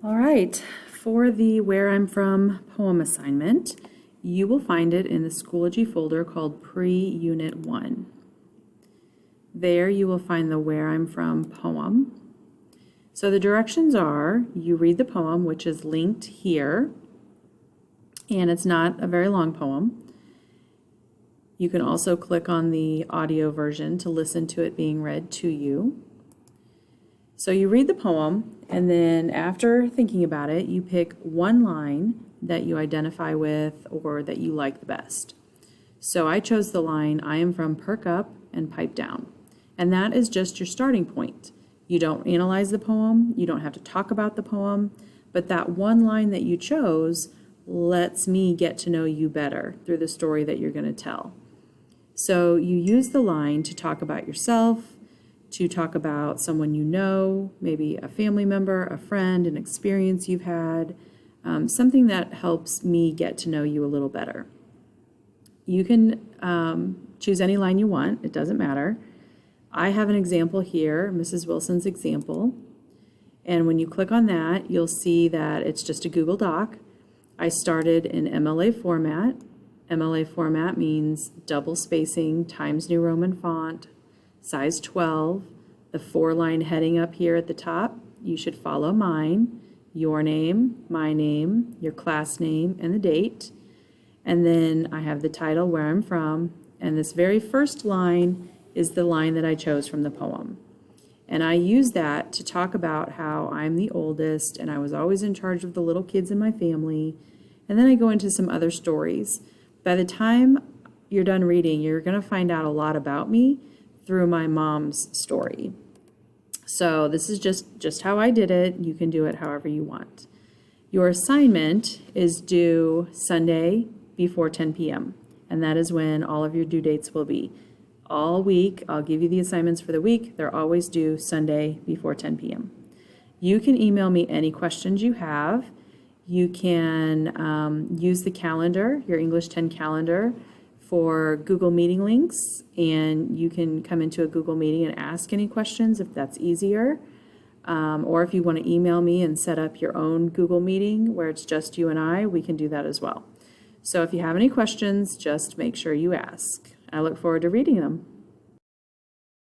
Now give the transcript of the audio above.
All right, for the Where I'm From poem assignment, you will find it in the Schoology folder called Pre-Unit 1. There you will find the Where I'm From poem. So the directions are, you read the poem, which is linked here, and it's not a very long poem. You can also click on the audio version to listen to it being read to you. So you read the poem, and then after thinking about it, you pick one line that you identify with or that you like the best. So I chose the line, I am from Perk Up and Pipe Down. And that is just your starting point. You don't analyze the poem, you don't have to talk about the poem, but that one line that you chose lets me get to know you better through the story that you're going to tell. So you use the line to talk about yourself, to talk about someone you know, maybe a family member, a friend, an experience you've had, something that helps me get to know you a little better. You can choose any line you want, it doesn't matter. I have an example here, Mrs. Wilson's example, and when you click on that, you'll see that it's just a Google Doc. I started in MLA format. MLA format means double spacing, Times New Roman font, size 12, the 4-line heading up here at the top. You should follow mine, your name, my name, your class name, and the date. And then I have the title, Where I'm From, and this very first line is the line that I chose from the poem. And I use that to talk about how I'm the oldest and I was always in charge of the little kids in my family. And then I go into some other stories. By the time you're done reading, you're going to find out a lot about me through my mom's story. So this is just how I did it. You can do it however you want. Your assignment is due Sunday before 10 p.m. and that is when all of your due dates will be. All week, I'll give you the assignments for the week. They're always due Sunday before 10 p.m. You can email me any questions you have. You can use the calendar, your English 10 calendar, for Google Meeting links, and you can come into a Google Meeting and ask any questions if that's easier. Or if you want to email me and set up your own Google Meeting where it's just you and I, we can do that as well. So if you have any questions, just make sure you ask. I look forward to reading them.